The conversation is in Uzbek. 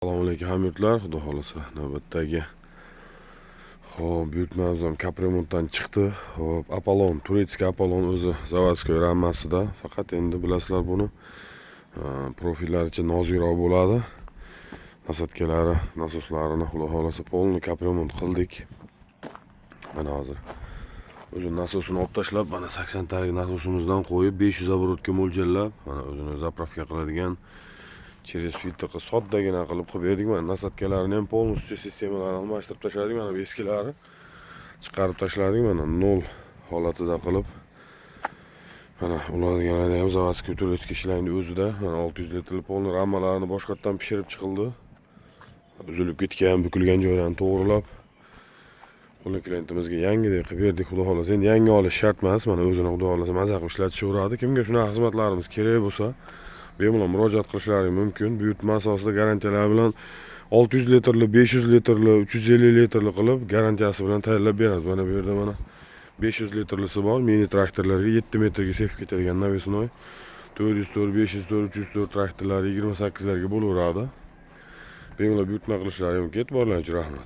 Assalomu alaykum hamyurtlar, xudo xolasa navbatdagi. Xo'p, buyurtmamiz ham kapremontdan chiqdi. Xo'p, Apollon, turetskiy Apollon o'zi zavodskiy rammasida. Faqat endi bilasizlar buni profillaricha nozikroq bo'ladi. Nasatkalari, nasoslarini xudo xolasa polni kapremont qildik. Mana hozir o'zi nasosini olib tashlab, mana 80 talik nasosimizdan qo'yib 500 оборотga mo'ljallab, mana o'zini zapravka qiladigan через filtr qilib soddagina qilib berdik. Mana nasatkalarini ham полностью sistemalarini almashtirib tashladik. Mana bu eskilari chiqarib tashladik. Mana 0 holatida qilib. Mana ularni ham zavodskiy turetskiy ishlaydi o'zida. Mana 600 litrli polni rammalarini boshqatdan pishirib chiqildi. Uzilib ketgan, bukilgan joylarini to'g'rilab qo'lni klientimizga yangidek qilib berdik. Xudo xolasa endi yangi olish shart emas. Mana o'zini xudo xolasa maza qilib ishlatishaveradi. Kimga shunaqa xizmatlarimiz kerak bo'lsa, bemalol murojaat qilishlari mumkin. Buyurtma asosida garantiyalar bilan 600 litrli, 500 litrli, 350 litrli qilib garantiyasi bilan tayyorlab beramiz. Mana bu yerda mana 500 litrlisi bor. Mini traktorlarga 7 metrga sepib ketadigan Navesnoy. 404, 504, 304 traktorlar 28 larga bo'laveradi. Bemalol buyurtma qilishlari mumkin. E'tiborlaringiz uchun rahmat.